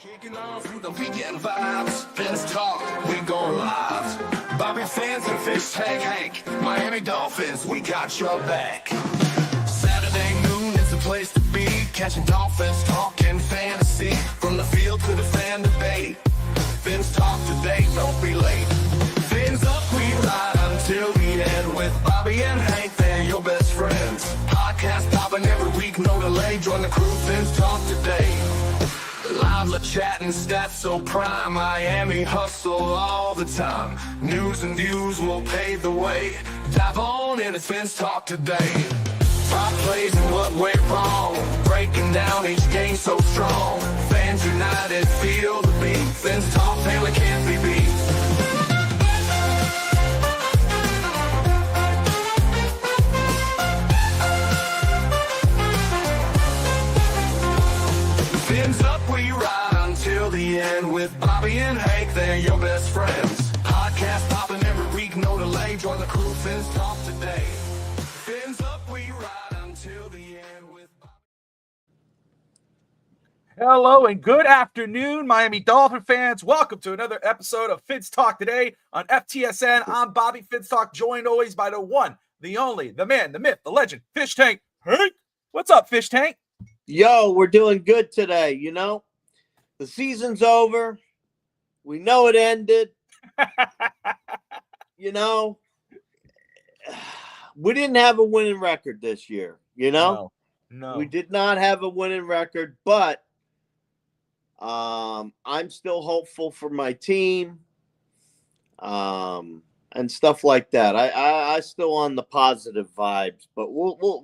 Kicking off with the weekend vibes. Let's talk, we going live. Bobby fans and fish tank Hank. Miami Dolphins, we got your back. Saturday noon is the place to be. Catching Dolphins, talking fantasy. From the field to the fan debate. Fins talk today, don't be late. Fins up, we ride until the end. With Bobby and Hank, they're your best friends. Podcast popping every week, no delay. Join the crew, Fins talk today. Live chatting, stats so prime. Miami hustle all the time. News and views will pave the way. Dive on in, it's Fins talk today. Top plays and what went wrong. Breaking down each game so strong. Fans united, feel the beat. Fins talk, family can't be beat. Fins up, we ride until the end. With Bobby and Hank, they're your best friends. Podcast popping every week, no delay. Join the crew, Fins talk today. Fins up, we ride until the end with Bobby. Hello and good afternoon, Miami Dolphin fans. Welcome to another episode of Fins Talk today on FTSN. I'm Bobby Fins Talk, joined always by the one, the only, the man, the myth, the legend, Fish Tank Hank. What's up, Fish Tank? Yo, we're doing good today, you know? The season's over. We know it ended. You know? We didn't have a winning record this year, you know? No. We did not have a winning record, but I'm still hopeful for my team and stuff like that. I still on the positive vibes, but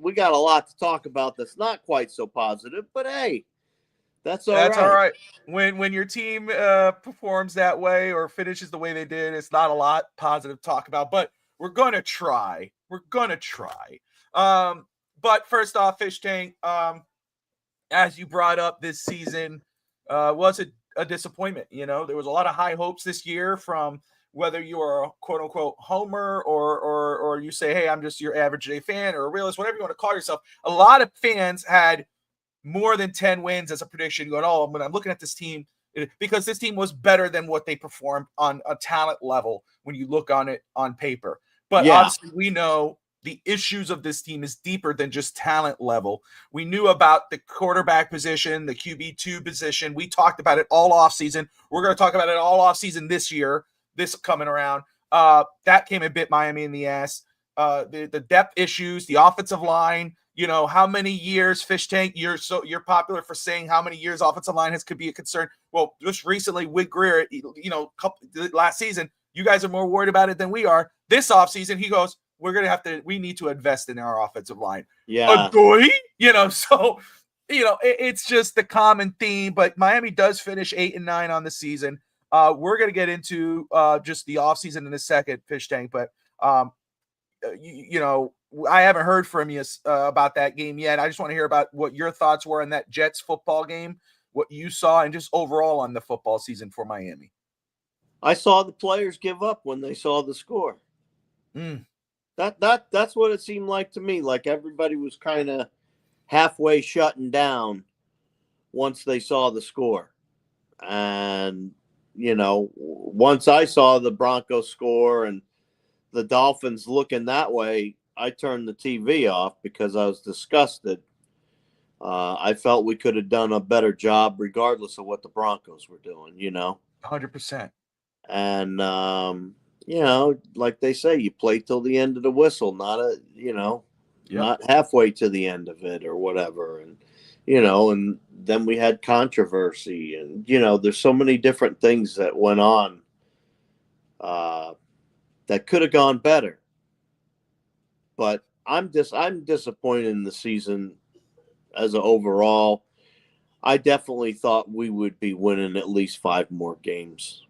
we got a lot to talk about that's not quite so positive, but hey, that's all right. When your team performs that way or finishes the way they did, it's not a lot positive to talk about, but we're going to try. But first off, Fish Tank, as you brought up, this season was a disappointment. You know, there was a lot of high hopes this year from whether you are a quote unquote homer or you say, hey, I'm just your average day fan or a realist, whatever you want to call yourself. A lot of fans had more than 10 wins as a prediction going, oh, when I'm looking at this team, because this team was better than what they performed on a talent level when you look on it on paper. But obviously we know the issues of this team is deeper than just talent level. We knew about the quarterback position, the QB2 position. We talked about it all offseason. We're going to talk about it all offseason this year, this coming around. That came a bit Miami in the ass. The depth issues, the offensive line, you know, how many years, Fish Tank, you're popular for saying how many years offensive line could be a concern. Well, just recently with Grier, you know, last season, you guys are more worried about it than we are. This offseason, he goes, we need to invest in our offensive line. Yeah. You know, so, you know, it's just the common theme, but Miami does finish 8-9 on the season. We're going to get into just the offseason in a second, Fish Tank, but, you know, I haven't heard from you about that game yet. I just want to hear about what your thoughts were on that Jets football game, what you saw, and just overall on the football season for Miami. I saw the players give up when they saw the score. That's what it seemed like to me. Like everybody was kind of halfway shutting down once they saw the score. And, you know, once I saw the Broncos score and the Dolphins looking that way, I turned the TV off because I was disgusted. I felt we could have done a better job regardless of what the Broncos were doing, you know. 100%. And, you know, like they say, you play till the end of the whistle, not halfway to the end of it or whatever. And, you know, and then we had controversy and, you know, there's so many different things that went on that could have gone better. But I'm disappointed in the season as an overall. I definitely thought we would be winning at least 5 more games.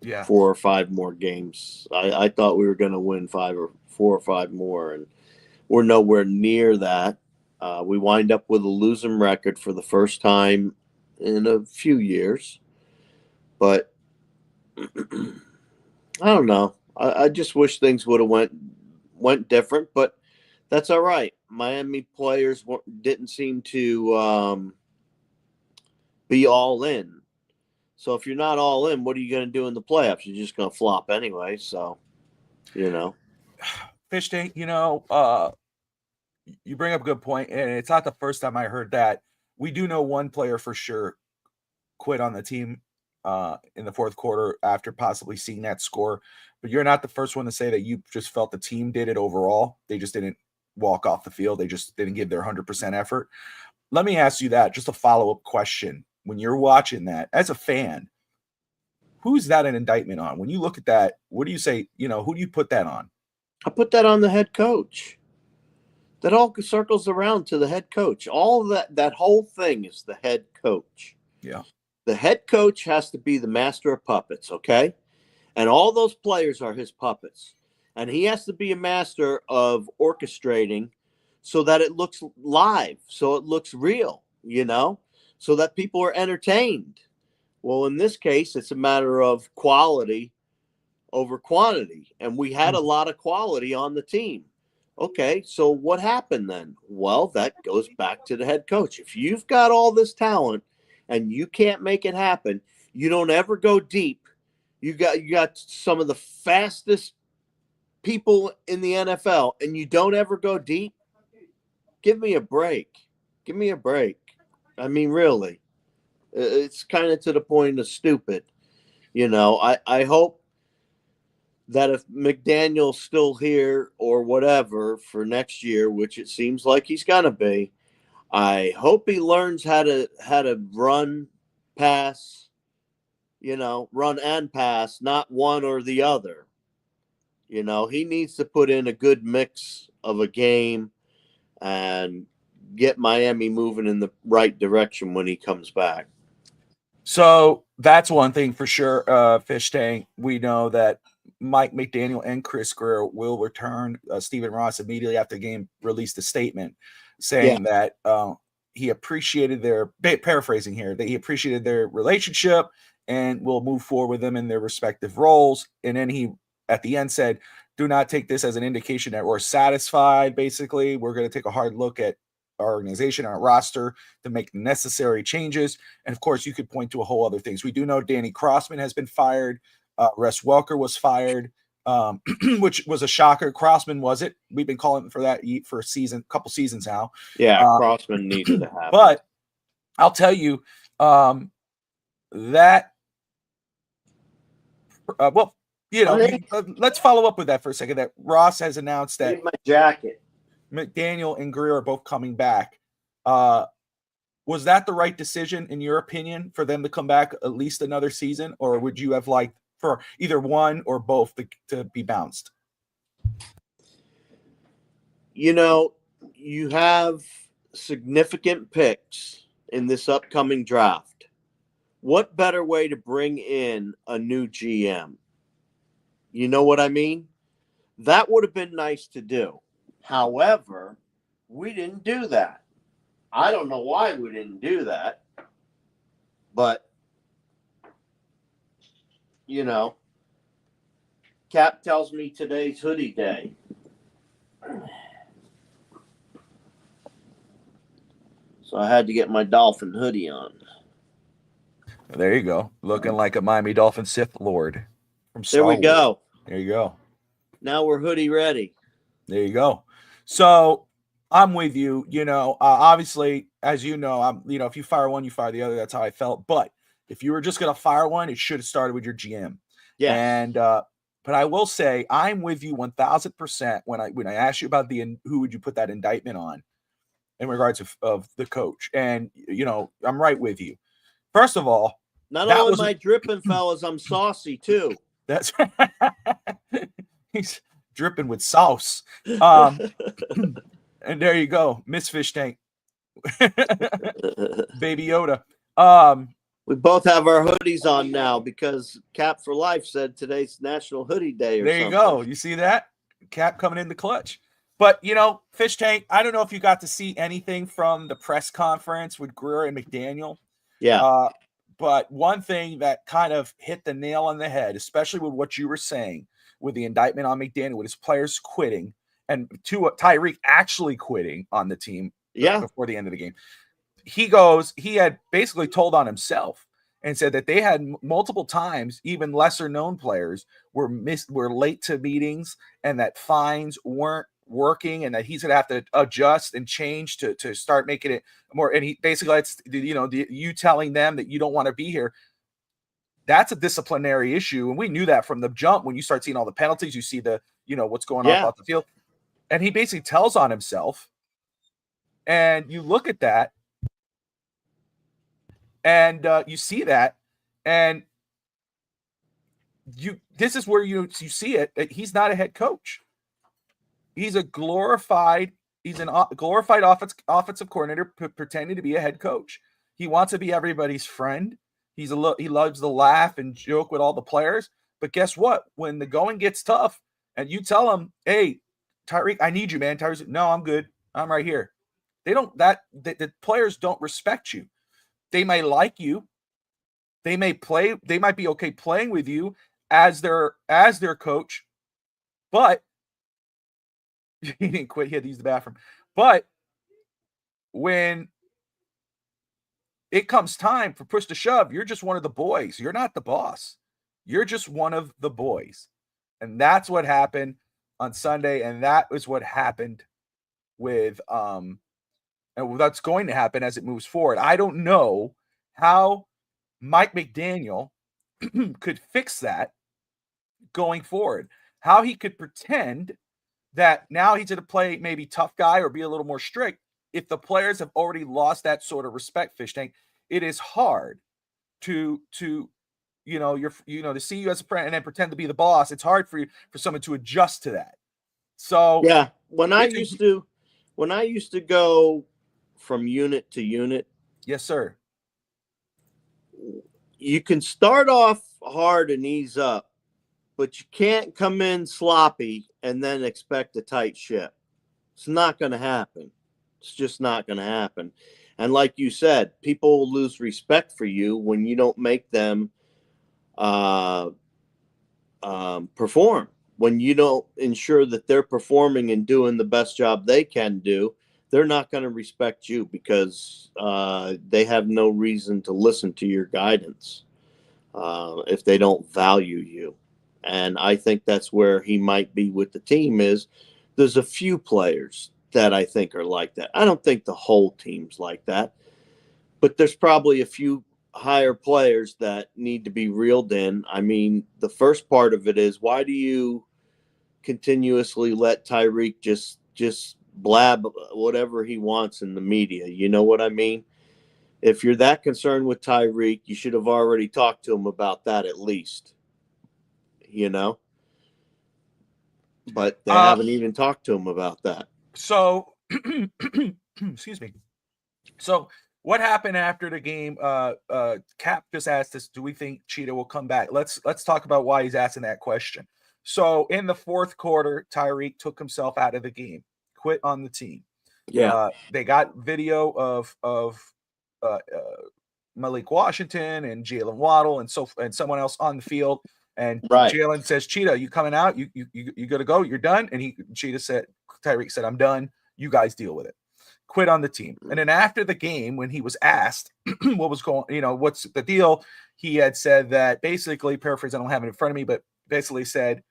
Yeah. 4 or 5 more games. I thought we were going to win 4 or 5 more, and we're nowhere near that. We wind up with a losing record for the first time in a few years. But I don't know. I just wish things would have went different, but that's all right. Miami players didn't seem to be all in. So if you're not all in, what are you going to do in the playoffs? You're just going to flop anyway. So, Fish tank, you bring up a good point, and it's not the first time I heard that. We do know one player for sure quit on the team in the fourth quarter after possibly seeing that score. But you're not the first one to say that you just felt the team did it overall. They just didn't walk off the field. They just didn't give their 100% effort. Let me ask you that, just a follow-up question. When you're watching that, as a fan, who's that an indictment on? When you look at that, what do you say, who do you put that on? I put that on the head coach. That all circles around to the head coach. All that whole thing is the head coach. Yeah. The head coach has to be the master of puppets, okay? And all those players are his puppets. And he has to be a master of orchestrating so that it looks live, so it looks real, so that people are entertained. Well, in this case, it's a matter of quality over quantity. And we had a lot of quality on the team. Okay, so what happened then? Well, that goes back to the head coach. If you've got all this talent and you can't make it happen, you don't ever go deep. You got some of the fastest people in the NFL, and you don't ever go deep. Give me a break. Give me a break. I mean, really, it's kind of to the point of stupid. I hope that if McDaniel's still here or whatever for next year, which it seems like he's gonna be, I hope he learns how to run, pass, run and pass, not one or the other. He needs to put in a good mix of a game and get Miami moving in the right direction when he comes back. So that's one thing for sure, Fish Tank. We know that Mike McDaniel and Chris Grier will return. Stephen Ross immediately after the game released a statement saying that he appreciated paraphrasing here, that he appreciated their relationship and will move forward with them in their respective roles. And then he, at the end, said, do not take this as an indication that we're satisfied. Basically, we're going to take a hard look at our organization, our roster, to make necessary changes. And of course, you could point to a whole other things. We do know Danny Crossman has been fired. Russ Welker was fired, which was a shocker. Crossman was it? We've been calling for that for a couple seasons now. Yeah, Crossman needed to happen. But I'll tell you that. Let's follow up with that for a second. That Ross has announced that my jacket. McDaniel and Grier are both coming back. Was that the right decision, in your opinion, for them to come back at least another season? Or would you have liked for either one or both to be bounced? You have significant picks in this upcoming draft. What better way to bring in a new GM? You know what I mean? That would have been nice to do. However, we didn't do that. I don't know why we didn't do that. But, Cap tells me today's hoodie day. So I had to get my Dolphin hoodie on. There you go. Looking like a Miami Dolphins Sith Lord. From Star There we Wars. go. There you go. Now we're hoodie ready. There you go. So I'm with you. Obviously, as you know, if you fire one, you fire the other. That's how I felt. But if you were just going to fire one, it should have started with your GM. Yeah. And but I will say I'm with you 1,000% when I asked you about who would you put that indictment on in regards of the coach. And I'm right with you. First of all, not only am I dripping, fellas, I'm saucy too. That's he's dripping with sauce. And there you go, Miss Fish Tank, Baby Yoda. We both have our hoodies on now because Cap for Life said today's National Hoodie Day. There you go. You see that? Cap coming in the clutch. But, Fish Tank, I don't know if you got to see anything from the press conference with Grier and McDaniel. Yeah. But one thing that kind of hit the nail on the head, especially with what you were saying with the indictment on McDaniel, with his players quitting and Tyreek actually quitting on the team before the end of the game. He had basically told on himself. and said that they had multiple times, even lesser known players were late to meetings, and that fines weren't working, and that he's going to have to adjust and change to start making it more. And he basically, it's, you telling them that you don't want to be here. That's a disciplinary issue. And we knew that from the jump. When you start seeing all the penalties, you see the, what's going on off the field. And he basically tells on himself. And you look at that, and you see that, and this is where you see it. He's not a head coach. He's a glorified offensive coordinator pretending to be a head coach. He wants to be everybody's friend. He loves to laugh and joke with all the players. But guess what? When the going gets tough and you tell him, hey, Tyreek, I need you, man. Tyreek's, no, I'm good. I'm right here. The players don't respect you. They may like you. They might be okay playing with you as their coach, but he didn't quit. He had to use the bathroom. But when it comes time for push to shove, you're just one of the boys. You're not the boss. You're just one of the boys. And that's what happened on Sunday. And that is what happened with, and that's going to happen as it moves forward. I don't know how Mike McDaniel could fix that going forward. How he could pretend that now he's going to play maybe tough guy or be a little more strict if the players have already lost that sort of respect. Fish Tank, it is hard to see you as a friend and then pretend to be the boss. It's hard for someone to adjust to that. So yeah, when I used to go from unit to unit, yes, sir, you can start off hard and ease up, but you can't come in sloppy and then expect a tight ship. It's not going to happen. It's just not going to happen. And like you said, people will lose respect for you when you don't make them perform. When you don't ensure that they're performing and doing the best job they can do, they're not going to respect you because they have no reason to listen to your guidance if they don't value you. And I think that's where he might be with the team. Is there's a few players that I think are like that. I don't think the whole team's like that, but there's probably a few higher players that need to be reeled in. I mean, the first part of it is, why do you continuously let Tyreek just blab whatever he wants in the media? You know what I mean? If you're that concerned with Tyreek, you should have already talked to him about that at least. But they haven't even talked to him about that. So, excuse me. So, what happened after the game? Cap just asked us, do we think Cheetah will come back? Let's talk about why he's asking that question. So, in the fourth quarter, Tyreek took himself out of the game, quit on the team. Yeah. They got video of Malik Washington and Jalen Waddle and someone else on the field. And right. Jalen says, Cheetah, you coming out? You got to go. You're done. And Tyreek said, I'm done. You guys deal with it. Quit on the team. And then after the game, when he was asked what was going, what's the deal? He had said that, basically, paraphrase, I don't have it in front of me, but basically said,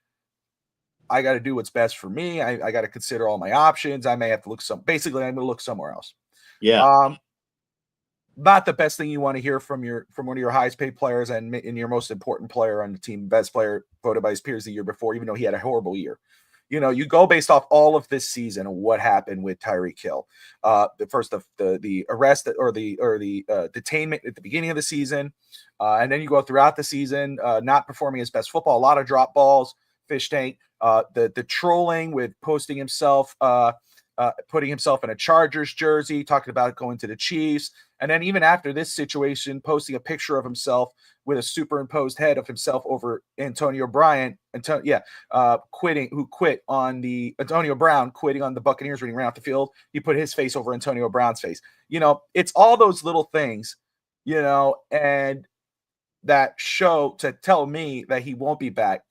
I got to do what's best for me. I got to consider all my options. I may have to I'm going to look somewhere else. Yeah. Not the best thing you want to hear from one of your highest paid players and your most important player on the team, best player voted by his peers the year before, even though he had a horrible year. You go based off all of this season and what happened with Tyreek Hill. The arrest or the detainment at the beginning of the season, and then you go throughout the season, not performing his best football, a lot of drop balls, Fish Tank, the trolling with posting himself, putting himself in a Chargers jersey, talking about going to the Chiefs. And then even after this situation, posting a picture of himself with a superimposed head of himself over Antonio Brown, quitting on the Antonio Brown quitting on the Buccaneers when he ran off the field. He put his face over Antonio Brown's face. It's all those little things, and that show to tell me that he won't be back.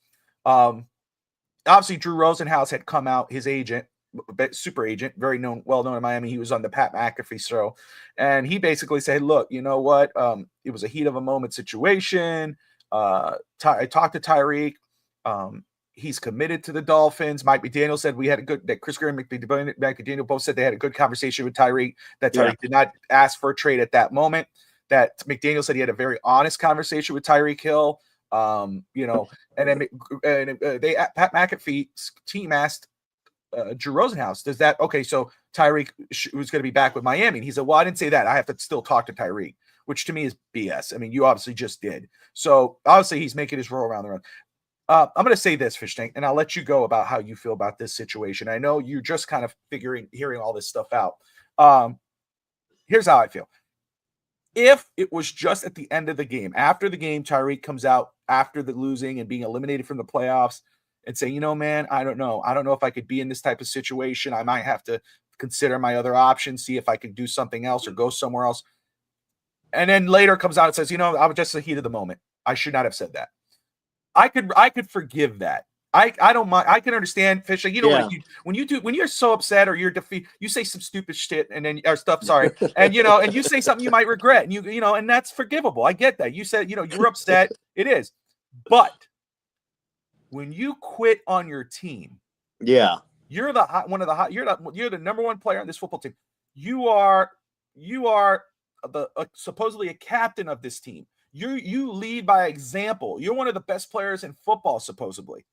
Obviously, Drew Rosenhaus had come out, his agent, super agent, very well known in Miami. He was on the Pat McAfee show, and he basically said, "Look, you know what? It was a heat of a moment situation. I talked to Tyreek. He's committed to the Dolphins. Mike McDaniel said that Chris Grier and McDaniel both said they had a good conversation with Tyreek, that Tyreek did not ask for a trade at that moment, that McDaniel said he had a very honest conversation with Tyreek Hill. And then Pat McAfee's team asked Drew Rosenhaus, so Tyreek was going to be back with Miami. And he said, well, I didn't say that. I have to still talk to Tyreek, which to me is BS. I mean, you obviously just did. So obviously he's making his roll around the room. I'm going to say this, Fish Tank, and I'll let you go about how you feel about this situation. I know you're just kind of hearing all this stuff out. Here's how I feel. If it was just at the end of the game, after the game, Tyreek comes out after the losing and being eliminated from the playoffs and say, man, I don't know. I don't know if I could be in this type of situation. I might have to consider my other options, see if I could do something else or go somewhere else. And then later comes out and says, I was just the heat of the moment. I should not have said that. I could forgive that. I don't mind. I can understand, Fish. When you're so upset or you're defeated, you say some stupid shit and then and you say something you might regret, and and that's forgivable. I get that. You said, you're upset. It is. But when you quit on your team, you're you're the number one player on this football team. You are supposedly a captain of this team. You lead by example. You're one of the best players in football, supposedly.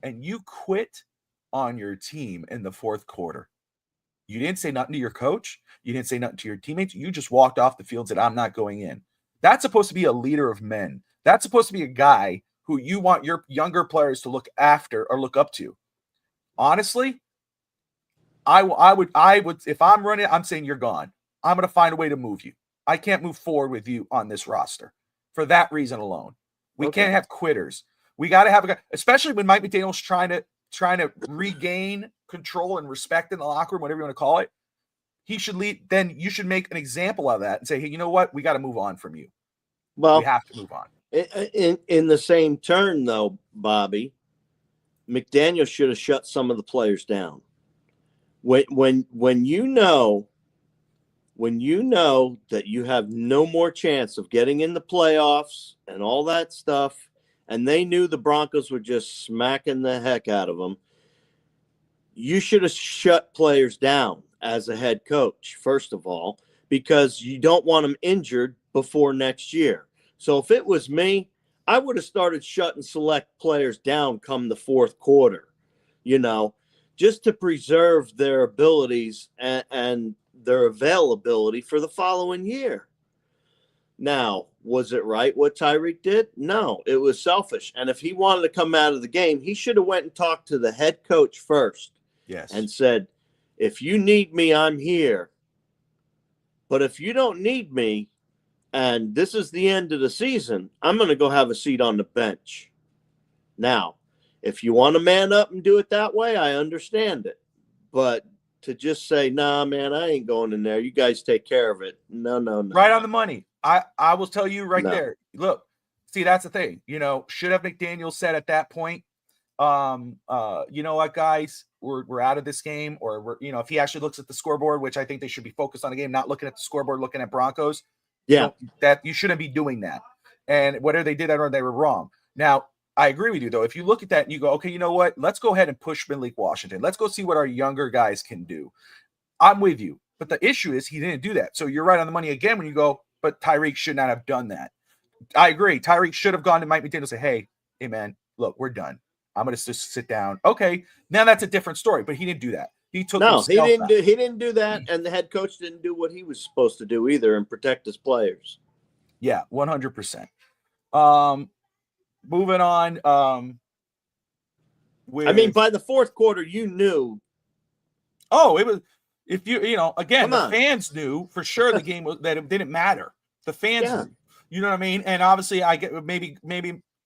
And you quit on your team in the fourth quarter. You didn't say nothing to your coach. You didn't say nothing to your teammates. You just walked off the field and said, I'm not going in. That's supposed to be a leader of men. That's supposed to be a guy who you want your younger players to look after or look up to. Honestly, I would, if I'm running, I'm saying you're gone. I'm going to find a way to move you. I can't move forward with you on this roster for that reason alone. We can't have quitters. We got to have a guy, especially when Mike McDaniel's trying to regain control and respect in the locker room, whatever you want to call it. He should lead. Then you should make an example of that and say, hey, you know what? We got to move on from you. Well, we have to move on. In the same turn, though, Bobby, McDaniel should have shut some of the players down. When you know that you have no more chance of getting in the playoffs and all that stuff, and they knew the Broncos were just smacking the heck out of them, you should have shut players down as a head coach, first of all, because you don't want them injured before next year. So if it was me, I would have started shutting select players down come the fourth quarter, just to preserve their abilities and their availability for the following year. Now, was it right what Tyreek did? No, it was selfish. And if he wanted to come out of the game, he should have went and talked to the head coach first. Yes. And said, if you need me, I'm here. But if you don't need me, and this is the end of the season, I'm going to go have a seat on the bench. Now, if you want to man up and do it that way, I understand it. But to just say, nah, man, I ain't going in there. You guys take care of it. No. Right on the money. I will tell you there. Look, see, that's the thing. Should have McDaniel said at that point, you know what, guys, we're out of this game, or we're, if he actually looks at the scoreboard, which I think they should be focused on the game, not looking at the scoreboard, looking at Broncos. Yeah. That you shouldn't be doing that. And whatever they did, I don't know, they were wrong. Now, I agree with you, though. If you look at that and you go, okay, you know what? Let's go ahead and push Malik Washington. Let's go see what our younger guys can do. I'm with you. But the issue is he didn't do that. So you're right on the money again when you go, but Tyreek should not have done that. I agree. Tyreek should have gone to Mike McDaniel and say, hey, man, look, we're done. I'm going to just sit down. Okay, now that's a different story, but he didn't do that. He didn't do that, and the head coach didn't do what he was supposed to do either and protect his players. Yeah, 100%. Moving on. By the fourth quarter, you knew. Oh, it was. If again, the fans knew for sure the game was that it didn't matter. The fans knew. You know what I mean? And obviously, I get maybe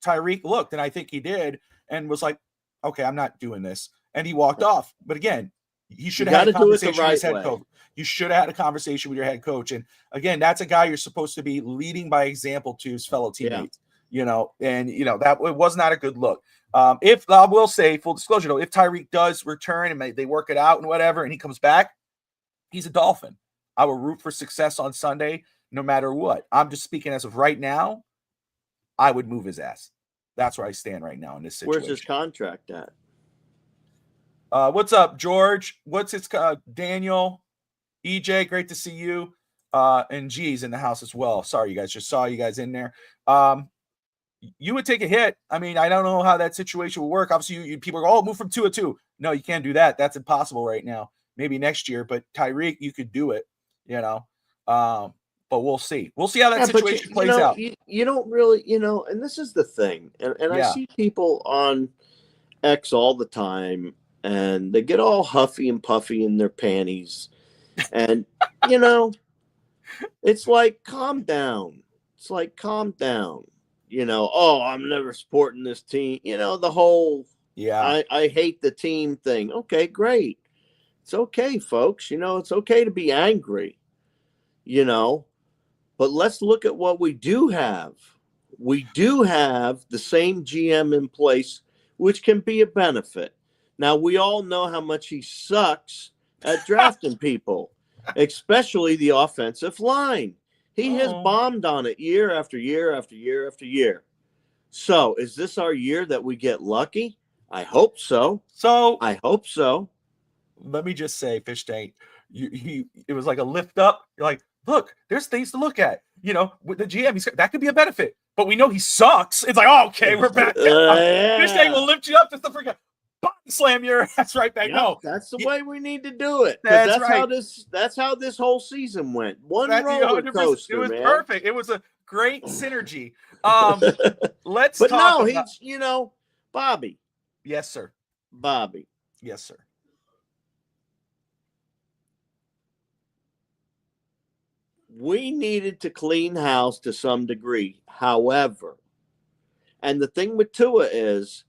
Tyreek looked, and I think he did, and was like, "Okay, I'm not doing this," and he walked off. But again, he should have had a conversation with his head coach. You should have had a conversation with your head coach. And again, that's a guy you're supposed to be leading by example to his fellow teammates. and that it was not a good look. If I will say, full disclosure though, if Tyreek does return and they work it out and whatever, and he comes back, he's a Dolphin. I will root for success on Sunday, no matter what. I'm just speaking as of right now. I would move his ass. That's where I stand right now in this situation. Where's his contract at? What's up, George? What's his Daniel? EJ, great to see you. And G's in the house as well. Sorry, you guys, just saw you guys in there. You would take a hit. I mean, I don't know how that situation will work. Obviously, people go, move from 2 to 2. No, you can't do that. That's impossible right now. Maybe next year, but Tyreek, you could do it, but we'll see. We'll see how that situation plays out. You don't really, and this is the thing. And I see people on X all the time, and they get all huffy and puffy in their panties. And, it's like, calm down. It's like, calm down. I'm never supporting this team. The whole, I hate the team thing. Okay, great. It's okay, folks. It's okay to be angry, but let's look at what we do have. We do have the same GM in place, which can be a benefit. Now, we all know how much he sucks at drafting people, especially the offensive line. He has bombed on it year after year after year after year. So is this our year that we get lucky? I hope so. I hope so. Let me just say, Fish Tank, it was like a lift up. You're like, look, there's things to look at. With the GM, that could be a benefit. But we know he sucks. It's like, okay, we're back. Fish Tank will lift you up just to forget. Body slam your ass right back. No, that's the way we need to do it. That's right. That's how this whole season went. One roller coaster. It was man. Perfect. It was a great synergy. Let's but talk. No, he's Bobby. Yes, sir. Bobby. Yes, sir. We needed to clean house to some degree. However, and the thing with Tua is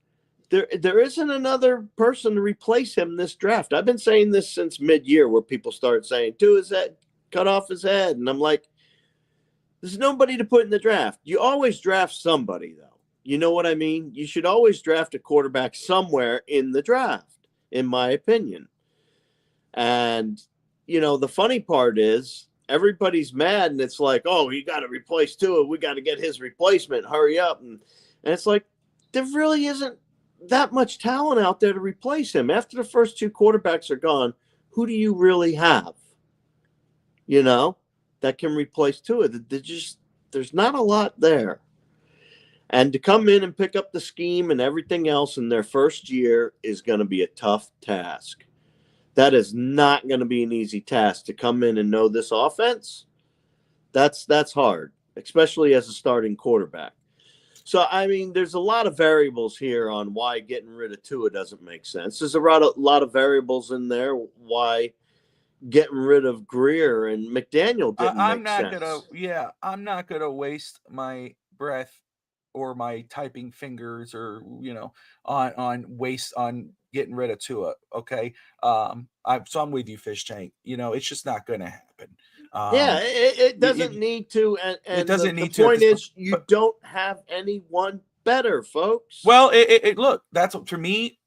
there isn't another person to replace him this draft. I've been saying this since mid-year, where people started saying Tua's head cut off his head, and I'm like, there's nobody to put in the draft. You always draft somebody, though. You know what I mean? You should always draft a quarterback somewhere in the draft, in my opinion. And the funny part is, everybody's mad, and it's like, you got to replace Tua. We got to get his replacement. Hurry up. And it's like, there really isn't that much talent out there to replace him. After the first 2 quarterbacks are gone, who do you really have, that can replace Tua? There's not a lot there. And to come in and pick up the scheme and everything else in their first year is going to be a tough task. That is not going to be an easy task to come in and know this offense. That's hard, especially as a starting quarterback. So, I mean, there's a lot of variables here on why getting rid of Tua doesn't make sense. There's a lot of variables in there why getting rid of Grier and McDaniel didn't make sense. I'm not gonna waste my breath or my typing fingers or on getting rid of Tua. Okay. I'm with you, Fish Tank. It's just not gonna happen. It doesn't need to, and it doesn't need to. The point is, you don't have anyone better, folks. Well, look, that's for me.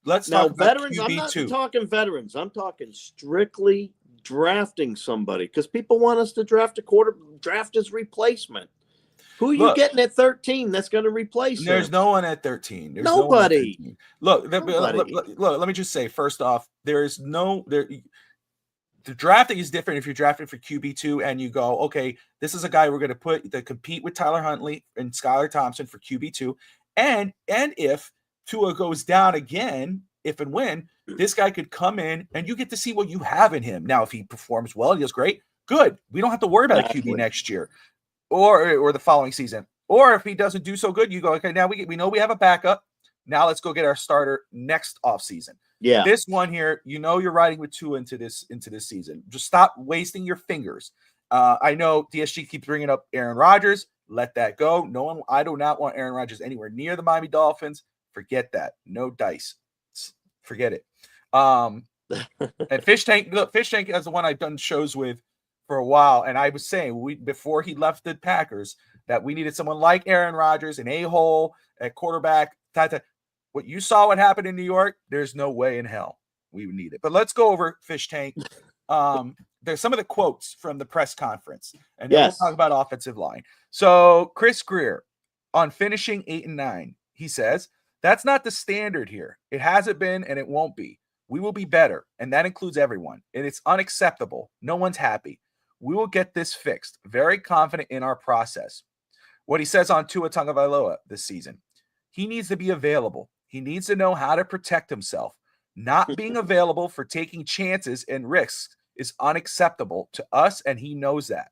Let's talk about veterans. QB2. I'm not talking veterans. I'm talking strictly drafting somebody, because people want us to draft his repleft. Who are you getting at 13 that's going to replace him? There's no one at 13. There's nobody. No one at 13. Look, let me just say, first off, the drafting is different if you're drafting for QB2 and you go, okay, this is a guy we're going to put to compete with Tyler Huntley and Skylar Thompson for QB2. And if Tua goes down again, if and when, this guy could come in and you get to see what you have in him. Now, if he performs well, he does great, good. We don't have to worry about a QB next year or the following season. Or if he doesn't do so good, you go, okay, now we know we have a backup. Now let's go get our starter next offseason. Yeah. This one here, you're riding with Tua into this season. Just stop wasting your fingers. I know DSG keeps bringing up Aaron Rodgers. Let that go. I do not want Aaron Rodgers anywhere near the Miami Dolphins. Forget that. No dice. Forget it. And Fish Tank is the one I've done shows with for a while. And I was saying, before he left the Packers, that we needed someone like Aaron Rodgers, an a-hole at quarterback. What you saw what happened in New York, there's no way in hell we would need it. But let's go over Fish Tank. There's some of the quotes from the press conference, and then we'll talk about offensive line. So Chris Grier, on finishing 8-9, he says, that's not the standard here. It hasn't been, and it won't be. We will be better, and that includes everyone. And it's unacceptable. No one's happy. We will get this fixed. Very confident in our process. What he says on Tua Tagovailoa this season, he needs to be available. He needs to know how to protect himself. Not being available for taking chances and risks is unacceptable to us, and he knows that.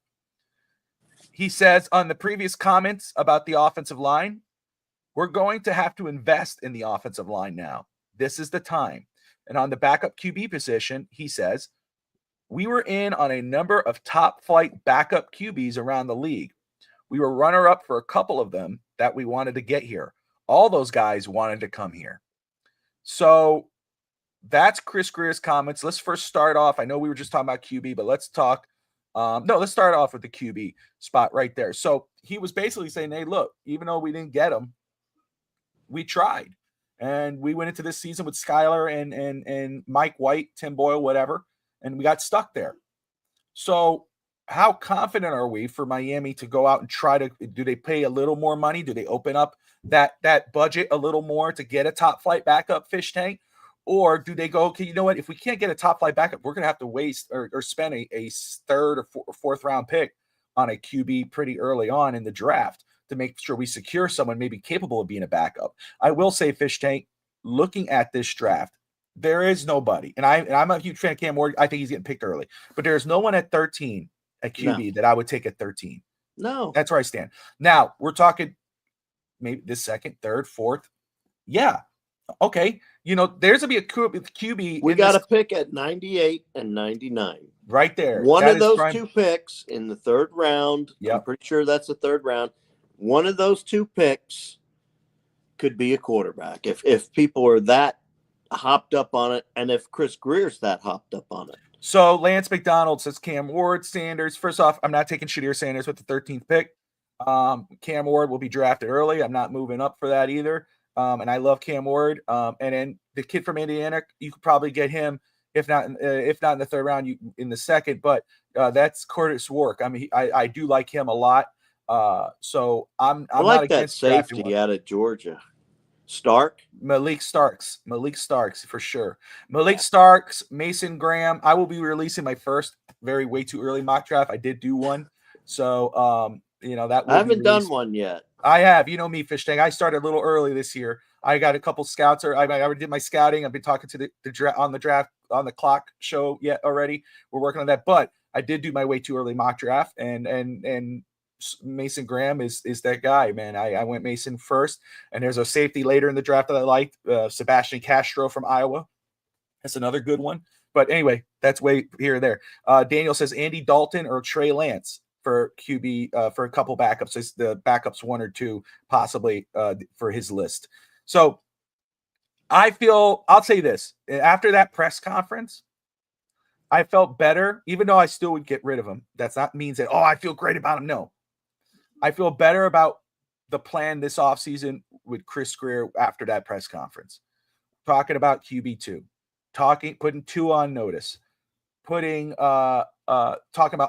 He says on the previous comments about the offensive line, we're going to have to invest in the offensive line now. This is the time. And on the backup QB position, he says, we were in on a number of top flight backup QBs around the league. We were runner-up for a couple of them that we wanted to get here. All those guys wanted to come here. So that's Chris Grier's comments. Let's first start off. I know we were just talking about QB, but let's talk. Let's start off with the QB spot right there. So he was basically saying, hey, look, even though we didn't get him, we tried. And we went into this season with Skylar and Mike White, Tim Boyle, whatever, and we got stuck there. So how confident are we for Miami to go out and try to – do they pay a little more money? Do they open up that budget a little more to get a top-flight backup, Fish Tank? Or do they go, okay, you know what, if we can't get a top-flight backup, we're going to have to waste or spend a third or fourth-round pick on a QB pretty early on in the draft to make sure we secure someone maybe capable of being a backup. I will say, Fish Tank, looking at this draft, there is nobody, and I'm a huge fan of Cam Ward. I think he's getting picked early, but there's no one at 13 at QB that I would take at 13. No. That's where I stand. Now, we're talking maybe this second, third, fourth. Yeah. Okay. You know, there's going to be a QB. We got a pick at 98 and 99. Right there. One of those two picks in the third round. Yep. I'm pretty sure that's the third round. One of those two picks could be a quarterback. If people are that hopped up on it, and if Chris Grier's that hopped up on it. So Lance McDonald says Cam Ward, Sanders. First off, I'm not taking Shadir Sanders with the 13th pick. Cam Ward will be drafted early. I'm not moving up for that either. And I love Cam Ward. And then the kid from Indiana, you could probably get him, if not in the third round, in the second. But that's Curtis Work. I mean, I do like him a lot. So I'm I like not that against safety out of Georgia. Malik Starks for sure. Malik Starks, Mason Graham. I will be releasing my first way too early mock draft. I did do one. So, that I haven't done one yet. I have. You know me, Fish Tank. I started a little early this year. I got a couple scouts. I already did my scouting. I've been talking to the draft on the clock show yet already. We're working on that. But I did do my way too early mock draft, and Mason Graham is that guy, man. I went Mason first, and there's a safety later in the draft that I liked, Sebastian Castro from Iowa. That's another good one. But anyway, that's way here or there. Daniel says Andy Dalton or Trey Lance for QB for a couple backups. It's the backups 1 or 2 possibly for his list. So I'll say this. After that press conference, I felt better, even though I still would get rid of him. That's not means that, I feel great about him. No. I feel better about the plan this offseason with Chris Grier after that press conference. Talking about QB2, putting 2 on notice, talking about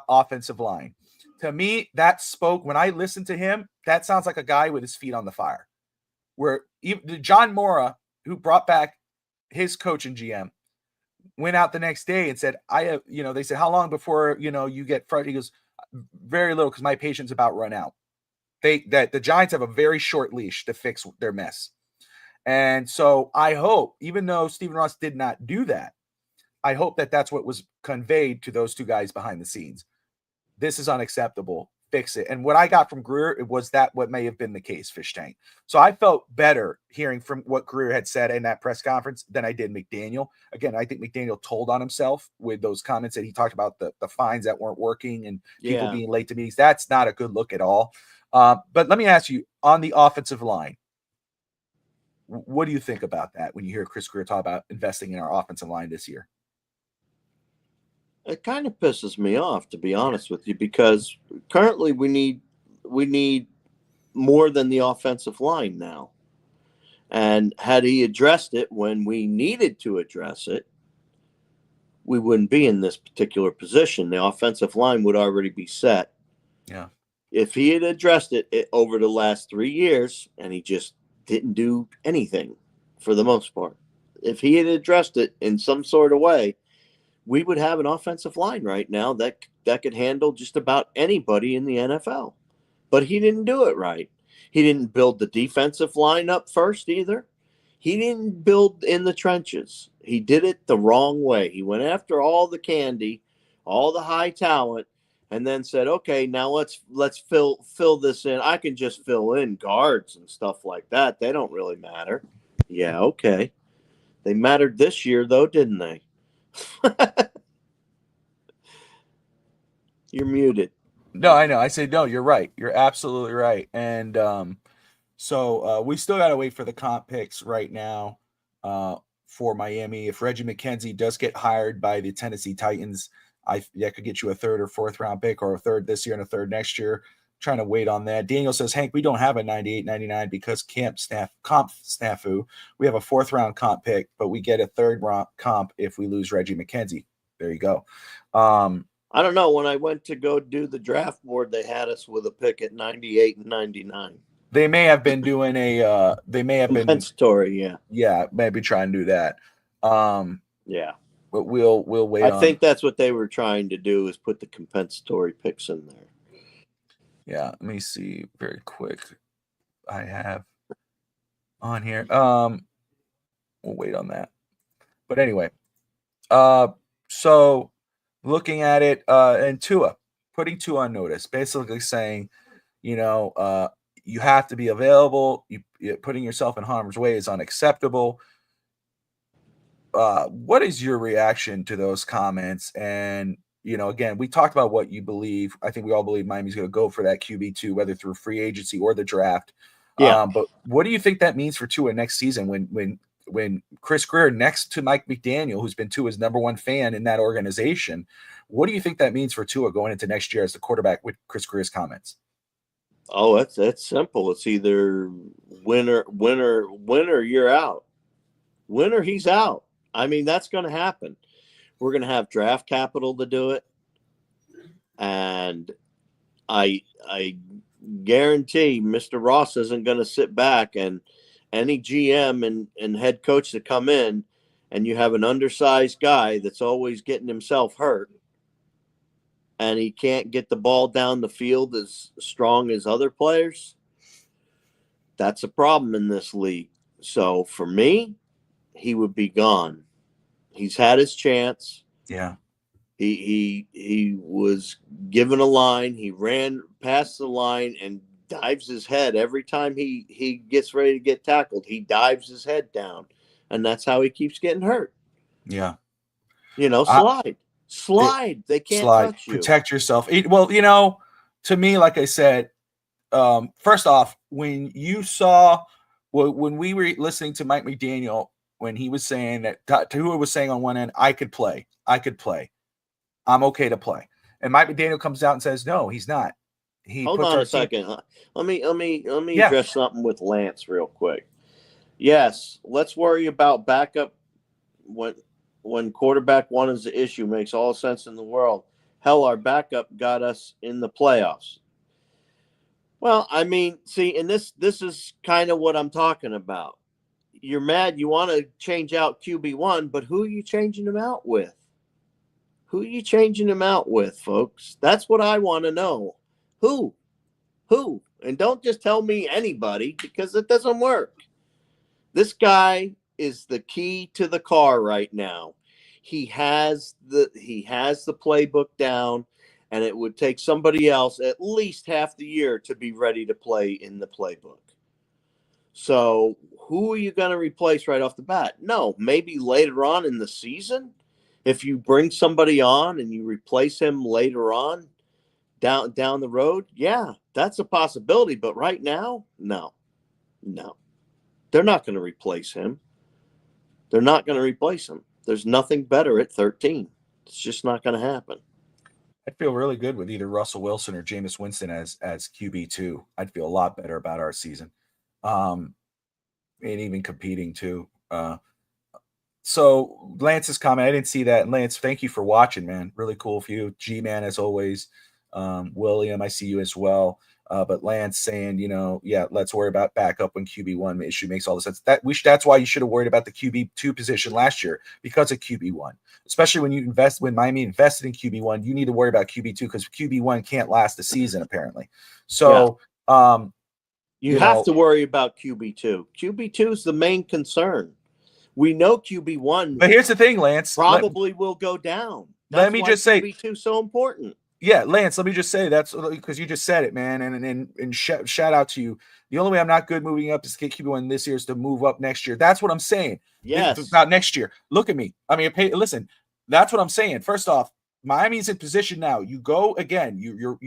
offensive line. To me, that spoke, when I listened to him, that sounds like a guy with his feet on the fire. Where even John Mora, who brought back his coach and GM, went out the next day and said, they said, how long before, you get frustrated? He goes, very little, because my patience about run out. The Giants have a very short leash to fix their mess. And so I hope, even though Stephen Ross did not do that, I hope that that's what was conveyed to those 2 guys behind the scenes. This is unacceptable. Fix it. And what I got from Grier was that what may have been the case, Fish Tank. So I felt better hearing from what Grier had said in that press conference than I did McDaniel. Again, I think McDaniel told on himself with those comments that he talked about the fines that weren't working and people being late to meetings. That's not a good look at all. But let me ask you, on the offensive line, what do you think about that when you hear Chris Grier talk about investing in our offensive line this year? It kind of pisses me off, to be honest with you, because currently we need more than the offensive line now. And had he addressed it when we needed to address it, we wouldn't be in this particular position. The offensive line would already be set. Yeah. If he had addressed it over the last 3 years, and he just didn't do anything for the most part, if he had addressed it in some sort of way, we would have an offensive line right now that could handle just about anybody in the NFL. But he didn't do it right. He didn't build the defensive line up first either. He didn't build in the trenches. He did it the wrong way. He went after all the candy, all the high talent, and then said, okay, now let's fill this in. I can just fill in guards and stuff like that. They don't really matter. Yeah, okay. They mattered this year, though, didn't they? You're muted. No, I know. I say no. You're right. You're absolutely right. And so we still got to wait for the comp picks right now for Miami. If Reggie McKenzie does get hired by the Tennessee Titans, that could get you a third or fourth round pick, or a third this year and a third next year. Trying to wait on that. Daniel says, Hank, we don't have a 98-99 because comp snafu. We have a fourth round comp pick, but we get a third round comp if we lose Reggie McKenzie. There you go. I don't know. When I went to go do the draft board, they had us with a pick at 98 and 99. They may have been doing a compensatory, yeah. Yeah, maybe try and do that. Yeah. But we'll wait. I think that's what they were trying to do, is put the compensatory picks in there. Yeah, let me see very quick. I have on here. We'll wait on that. But anyway, so looking at it, and Tua, putting Tua on notice, basically saying, you have to be available. Putting yourself in harm's way is unacceptable. What is your reaction to those comments? And, again, we talked about what you believe. I think we all believe Miami's going to go for that QB2, whether through free agency or the draft. Yeah. But what do you think that means for Tua next season when Chris Grier, next to Mike McDaniel, who's been Tua's number one fan in that organization, what do you think that means for Tua going into next year as the quarterback with Chris Grier's comments? Oh, that's simple. It's either winner, you're out. Winner, he's out. I mean, that's going to happen. We're going to have draft capital to do it. And I guarantee Mr. Ross isn't going to sit back, and any GM and head coach that come in, and you have an undersized guy that's always getting himself hurt, and he can't get the ball down the field as strong as other players, that's a problem in this league. So for me, he would be gone. He's had his chance. Yeah. He was given a line. He ran past the line and dives his head every time he gets ready to get tackled. He dives his head down, and that's how he keeps getting hurt. Yeah. Slide. They can't touch you. Protect yourself. Well, to me, like I said, first off, when we were listening to Mike McDaniel, when he was saying that Tua was saying on one end, I could play. I'm okay to play. And Mike McDaniel comes out and says, no, he's not. Hold on a second. Let me address something with Lance real quick. Yes, let's worry about backup when quarterback one is the issue. Makes all sense in the world. Hell, our backup got us in the playoffs. Well, I mean, see, and this is kind of what I'm talking about. You're mad you want to change out QB1, but who are you changing him out with? Who are you changing him out with, folks? That's what I want to know. Who? And don't just tell me anybody, because it doesn't work. This guy is the key to the car right now. He has the playbook down, and it would take somebody else at least half the year to be ready to play in the playbook. So who are you going to replace right off the bat? No, maybe later on in the season, if you bring somebody on and you replace him later on down the road, yeah, that's a possibility. But right now, no. They're not going to replace him. There's nothing better at 13. It's just not going to happen. I'd feel really good with either Russell Wilson or Jameis Winston as QB2. I'd feel a lot better about our season. And even competing too. So Lance's comment, I didn't see that. Lance, thank you for watching, man. Really cool of you. G-Man, as always. William, I see you as well. But Lance saying, yeah, let's worry about backup when QB1 issue makes all the sense. That's why you should have worried about the QB2 position last year because of QB1. Especially when Miami invested in QB1, you need to worry about QB2 because QB1 can't last the season, apparently. So you have to worry about QB2. QB2 is the main concern. We know QB1, but here's the thing, Lance. Probably will go down. Let me just say, QB2 is so important. Yeah, Lance, let me just say that's because you just said it, man. And shout out to you. The only way I'm not good moving up is to get QB1 this year is to move up next year. That's what I'm saying. Yes. It's about next year. Look at me. I mean, listen, that's what I'm saying. First off, Miami's in position now. You go again. You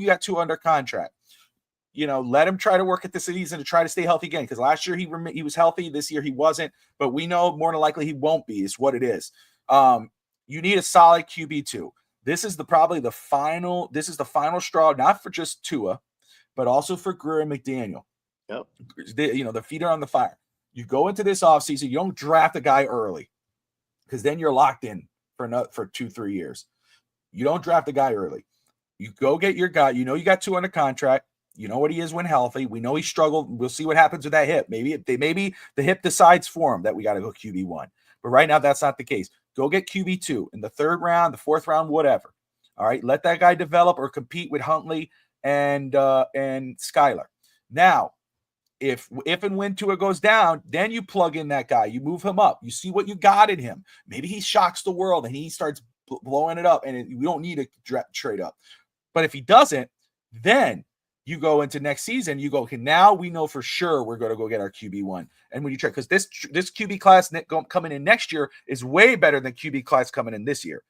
got 2 under contract. Let him try to work at the season to try to stay healthy again. Because last year he was healthy. This year he wasn't. But we know more than likely he won't be. Is what it is. You need a solid QB2. This is probably the final straw, not for just Tua, but also for Grier McDaniel. Yep. The feet are on the fire. You go into this offseason, you don't draft a guy early because then you're locked in for 2-3 years. You don't draft a guy early. You go get your guy. You got 2 under contract. You know what he is when healthy. We know he struggled. We'll see what happens with that hip. Maybe the hip decides for him that we got to go QB1. But right now, that's not the case. Go get QB2 in the 3rd round, the 4th round, whatever. All right, let that guy develop or compete with Huntley and Skylar. Now, if and when Tua goes down, then you plug in that guy. You move him up. You see what you got in him. Maybe he shocks the world and he starts blowing it up, and we don't need to trade up. But if he doesn't, then you go into next season, you go, okay, now we know for sure we're going to go get our QB1. And when you trade, because this QB class coming in next year is way better than QB class coming in this year.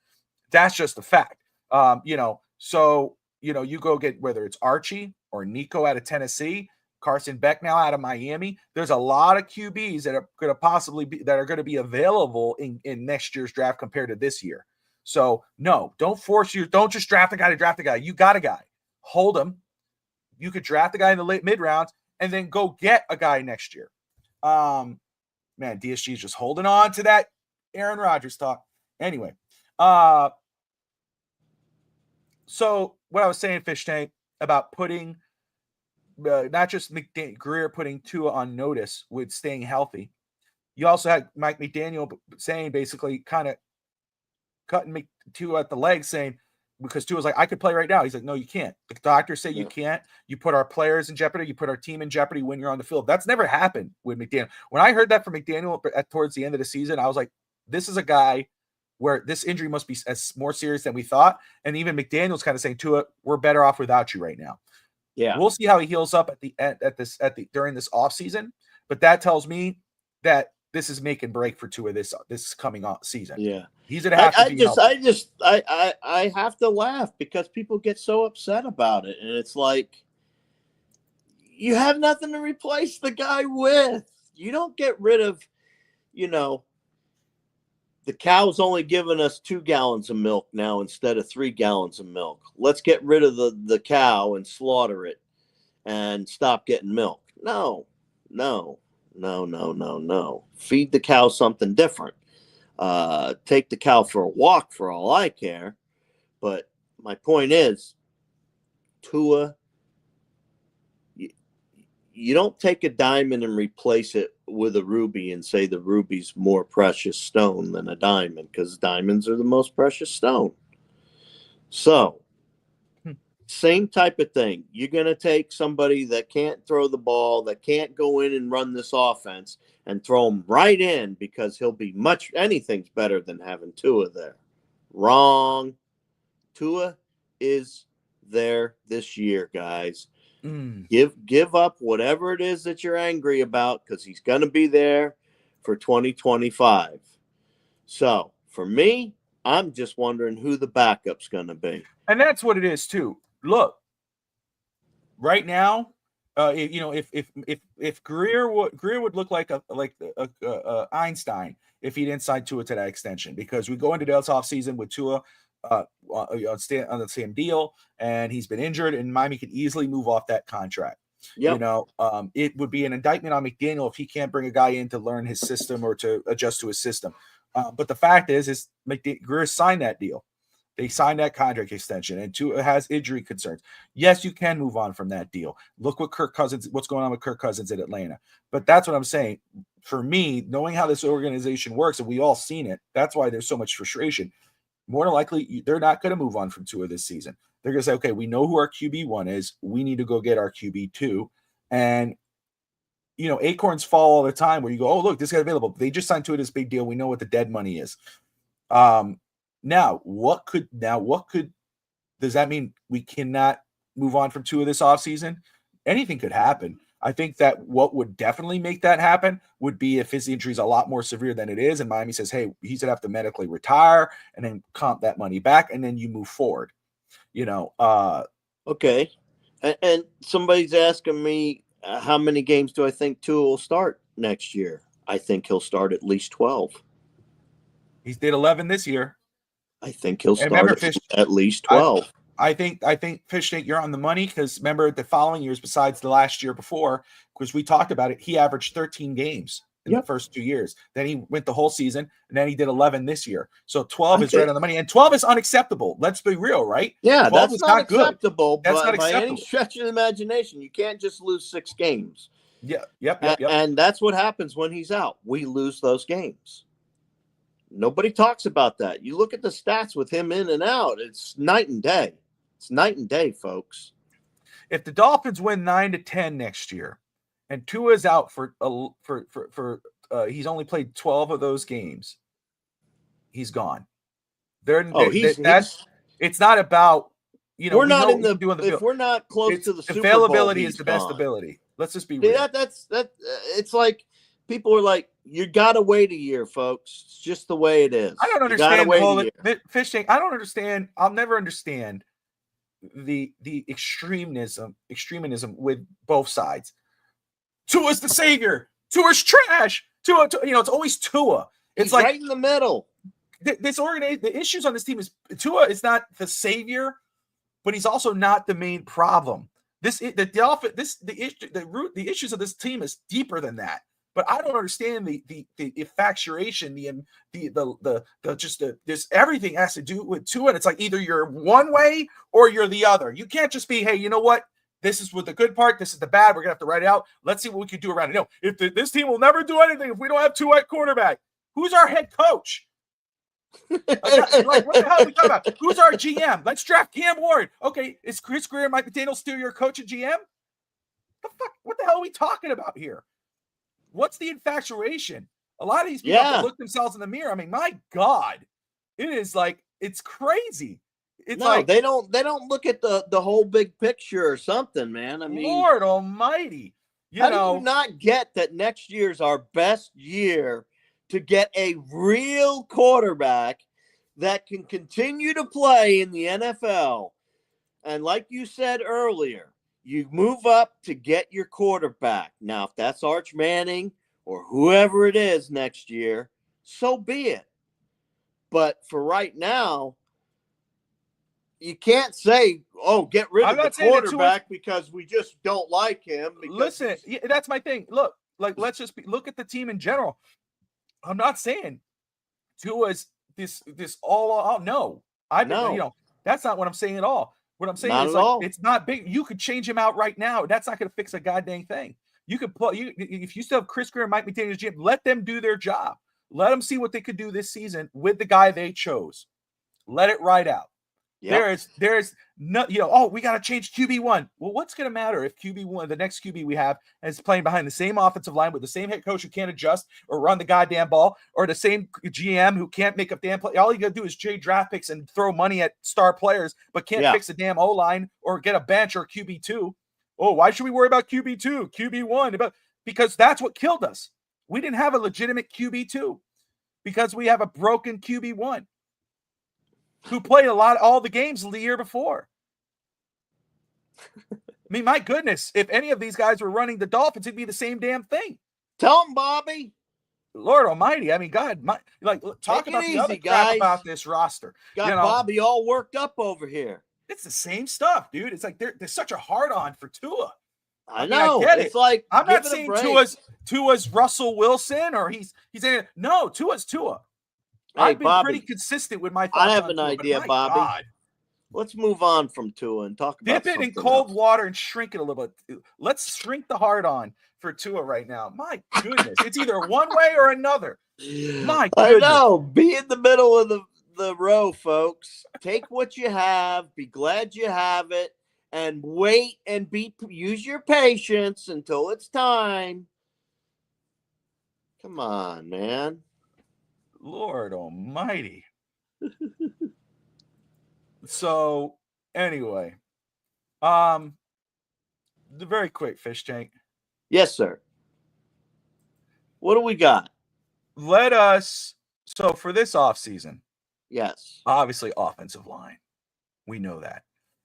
That's just a fact. So you go get whether it's Archie or Nico out of Tennessee, Carson Beck now out of Miami. There's a lot of QBs that are going to be available in next year's draft compared to this year. So no, don't just draft a guy to draft a guy. You got a guy, hold him. You could draft a guy in the late mid rounds and then go get a guy next year. Man, DSG is just holding on to that Aaron Rodgers talk. Anyway, so what I was saying, Fish Tank, about putting not just Grier putting Tua on notice with staying healthy. You also had Mike McDaniel saying basically kind of cutting Tua at the leg, saying, because Tua's like, I could play right now. He's like, no, you can't. The doctors say you can't. You put our players in jeopardy. You put our team in jeopardy when you're on the field. That's never happened with McDaniel. When I heard that from McDaniel towards the end of the season, I was like, this is a guy where this injury must be more serious than we thought. And even McDaniel's kind of saying, Tua, we're better off without you right now. Yeah, we'll see how he heals up during this offseason. But that tells me that this is make and break for Tua this coming off season. Yeah. He's gonna have to I have to laugh because people get so upset about it, and it's like you have nothing to replace the guy with. You don't get rid of, the cow's only giving us 2 gallons of milk now instead of 3 gallons of milk. Let's get rid of the cow and slaughter it and stop getting milk. No. Feed the cow something different. Take the cow for a walk for all I care. But my point is, Tua, you don't take a diamond and replace it with a ruby and say the ruby's more precious stone than a diamond, because diamonds are the most precious stone. So, same type of thing. You're going to take somebody that can't throw the ball, that can't go in and run this offense, and throw him right in because he'll be anything's better than having Tua there. Wrong. Tua is there this year, guys. Give up whatever it is that you're angry about, because he's going to be there for 2025. So, for me, I'm just wondering who the backup's going to be. And that's what it is, too. Look, right now, if Grier would look like a Einstein if he didn't sign Tua to that extension, because we go into this offseason with Tua on the same deal, and he's been injured, and Miami could easily move off that contract. Yep. You know, it would be an indictment on McDaniel if he can't bring a guy in to learn his system or to adjust to his system. But the fact is Grier signed that deal. They signed that contract extension, and Tua has injury concerns. Yes, you can move on from that deal. Look what's going on with Kirk Cousins in Atlanta. But that's what I'm saying. For me, knowing how this organization works, and we all seen it, that's why there's so much frustration. More than likely, they're not going to move on from Tua this season. They're going to say, okay, we know who our QB1 is. We need to go get our QB2. And, you know, acorns fall all the time where you go, oh, look, this guy's available. They just signed Tua this big deal. We know what the dead money is. Now, what could does that mean we cannot move on from Tua this offseason? Anything could happen. I think that what would definitely make that happen would be if his injury is a lot more severe than it is, and Miami says, hey, he's going to have to medically retire and then comp that money back, and then you move forward. You know, okay. And somebody's asking me how many games do I think Tua will start next year? I think he'll start at least 12. He did 11 this year. I think he'll start at least 12. I think Fish Tank, you're on the money, because remember the following years, besides the last year before, because we talked about it, he averaged 13 games in the first 2 years. Then he went the whole season, and then he did 11 this year. So 12 is right on the money, and 12 is unacceptable. Let's be real, right? Yeah, that's not acceptable. Good. That's not by acceptable. Any stretch of the imagination, you can't just lose 6 games. Yeah, yep. And that's what happens when he's out. We lose those games. Nobody talks about that. You look at the stats with him in and out, it's night and day. It's night and day, folks. If the Dolphins win 9-10 next year, and Tua's out for he's only played 12 of those games, he's gone. It's not about, you know, we're not in the doing the if we're not close to the Super Bowl, availability is the best ability. Let's just be real. That's it's like people are like, you got to wait a year, folks. It's just the way it is. I don't understand Fish Tank. I don't understand. I'll never understand the extremism with both sides. Tua's the savior. Tua's trash. Tua, you know, it's always Tua. He's like right in the middle. The issues on this team is Tua is not the savior, but he's also not the main problem. The issues of this team is deeper than that. But I don't understand the infatuation, this everything has to do with Tua. And it's like either you're one way or you're the other. You can't just be, hey, you know what? This is with the good part. This is the bad. We're gonna have to write it out. Let's see what we can do around it. No, this team will never do anything if we don't have Tua at quarterback. Who's our head coach? Like, what the hell are we talking about? Who's our GM? Let's draft Cam Ward. Okay, is Chris Grier and Mike McDaniel still your coach and GM? The fuck? What the hell are we talking about here? What's the infatuation? A lot of these people have to look themselves in the mirror. I mean, my God, it is like, it's crazy. It's like they don't look at the whole big picture or something, man. I mean, Lord Almighty, how do you not get that next year's our best year to get a real quarterback that can continue to play in the NFL? And like you said earlier, you move up to get your quarterback. Now, if that's Arch Manning or whoever it is next year, so be it. But for right now, you can't say, oh, get rid of the quarterback because we just don't like him. Listen, that's my thing. Look, let's just look at the team in general. I'm not saying Tua's this all out. No, that's not what I'm saying at all. What I'm saying is it's not big. You could change him out right now. That's not going to fix a goddamn thing. You could if you still have Chris Grier and Mike McDaniel as GM, let them do their job. Let them see what they could do this season with the guy they chose. Let it ride out. Yep. There is no, we got to change QB1. Well, what's going to matter if QB1, the next QB we have, is playing behind the same offensive line with the same head coach who can't adjust or run the goddamn ball, or the same GM who can't make a damn play? All you got to do is trade draft picks and throw money at star players, but can't fix a damn O-line or get a bench or QB2. Oh, why should we worry about QB2, QB1? Because that's what killed us. We didn't have a legitimate QB2 because we have a broken QB1. Who played all the games the year before. I mean, my goodness, if any of these guys were running the Dolphins, it'd be the same damn thing. Tell them, Bobby. Lord Almighty. I mean, God, talk Take it about the other easy, crap guys. about this roster. Got Bobby all worked up over here. It's the same stuff, dude. It's like there's such a hard on for Tua. I know. I get it's it. like I'm give not it saying a break. Tua's Russell Wilson or he's in. No, Tua's Tua. Hey, I've been Bobby, pretty consistent with my thoughts. I have on an Tua, idea, but my Bobby. God. Let's move on from Tua and talk about Dip it in something cold else. water and shrink it a little bit. Let's shrink the hard on for Tua right now. My goodness. It's either one way or another. My goodness. I know. Be in the middle of the row, folks. Take what you have. Be glad you have it. And wait and use your patience until it's time. Come on, man. Lord Almighty. So anyway, the very quick fish tank. Yes, sir. What do we got? So for this offseason, yes, obviously offensive line. We know that.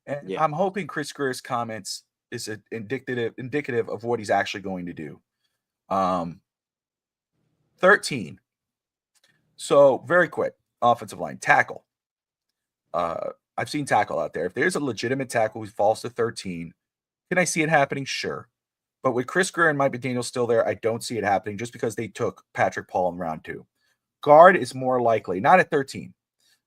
And yeah. I'm hoping Chris Grier's comments is indicative of what he's actually going to do. 13. So very quick, offensive line, tackle. I've seen tackle out there. If there's a legitimate tackle who falls to 13, can I see it happening? Sure. But with Chris Grier and Mike McDaniel still there, I don't see it happening just because they took Patrick Paul in round 2. Guard is more likely, not at 13,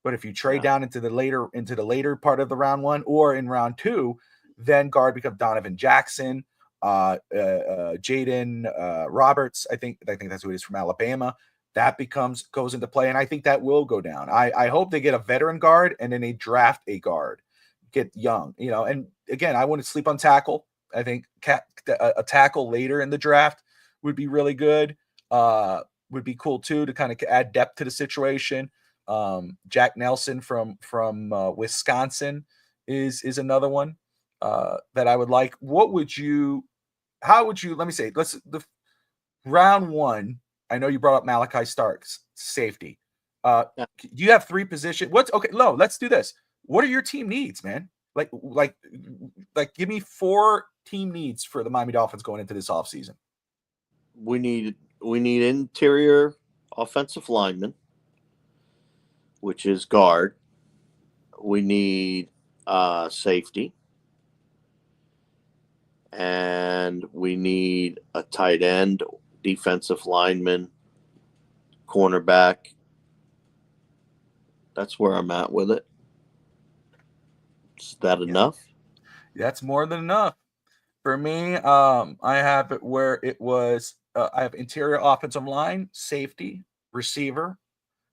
but if you trade down into the later part of the round 1 or in round 2, then guard becomes Donovan Jackson, Jaden Roberts. I think that's who it is from Alabama. That goes into play, and I think that will go down. I hope they get a veteran guard and then they draft a guard, get young, and again, I wouldn't sleep on tackle. I think a tackle later in the draft would be really good. Would be cool too to kind of add depth to the situation. Jack Nelson from Wisconsin is another one that I would like. How would you, let me say, the round 1, I know you brought up Malachi Starks, safety. You have 3 positions. Let's do this. What are your team needs, man? Like give me 4 team needs for the Miami Dolphins going into this offseason. We need interior offensive linemen, which is guard. We need safety. And we need a tight end, defensive lineman, cornerback. That's where I'm at with it. Is that enough? That's more than enough. For me, I have it where it was, I have interior offensive line, safety, receiver.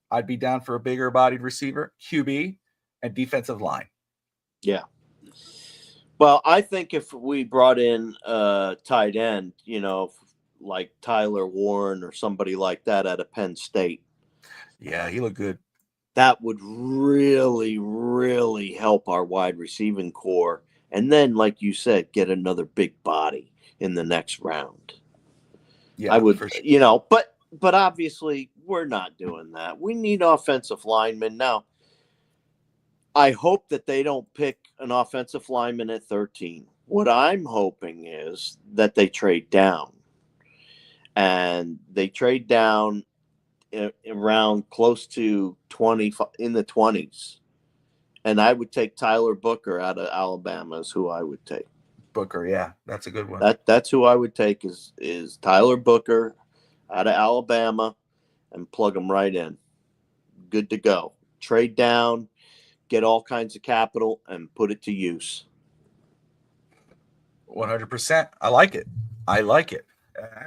I'd be down for a bigger bodied receiver, QB, and defensive line. Yeah. Well, I think if we brought in a tight end, like Tyler Warren or somebody like that out of Penn State. Yeah, he looked good. That would really, really help our wide receiving core. And then, like you said, get another big body in the next round. Yeah, I would, for sure. But obviously we're not doing that. We need offensive linemen. Now, I hope that they don't pick an offensive lineman at 13. What I'm hoping is that they trade down. And they trade down around close to 20, in the 20s. And I would take Tyler Booker out of Alabama is who I would take. Booker, yeah, that's a good one. That's who I would take is Tyler Booker out of Alabama and plug him right in. Good to go. Trade down, get all kinds of capital, and put it to use. 100%. I like it.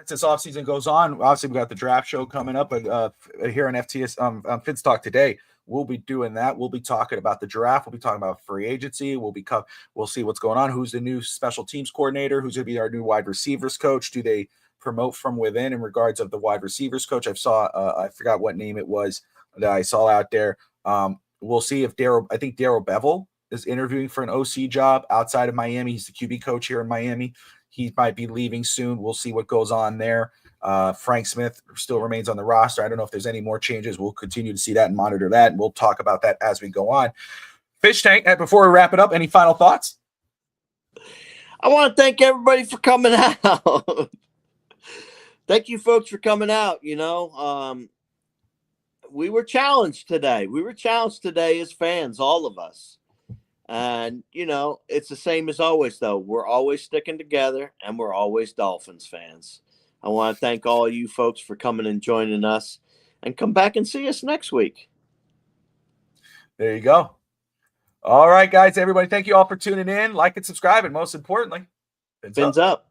As this offseason goes on, obviously we got the draft show coming up here on FTS on Fitz Talk today. We'll be doing that. We'll be talking about the draft. We'll be talking about free agency. We'll see what's going on. Who's the new special teams coordinator? Who's going to be our new wide receivers coach? Do they promote from within in regards of the wide receivers coach? I forgot what name it was that I saw out there. We'll see if I think Darrell Bevel is interviewing for an OC job outside of Miami. He's the QB coach here in Miami. He might be leaving soon. We'll see what goes on there. Frank Smith still remains on the roster. I don't know if there's any more changes. We'll continue to see that and monitor that, and we'll talk about that as we go on. Fish Tank, before we wrap it up, any final thoughts? I want to thank everybody for coming out. Thank you, folks, for coming out. We were challenged today. We were challenged today as fans, all of us. And, it's the same as always, though. We're always sticking together, and we're always Dolphins fans. I want to thank all you folks for coming and joining us, and come back and see us next week. There you go. All right, guys, everybody, thank you all for tuning in. Like and subscribe, and most importantly, Fins up.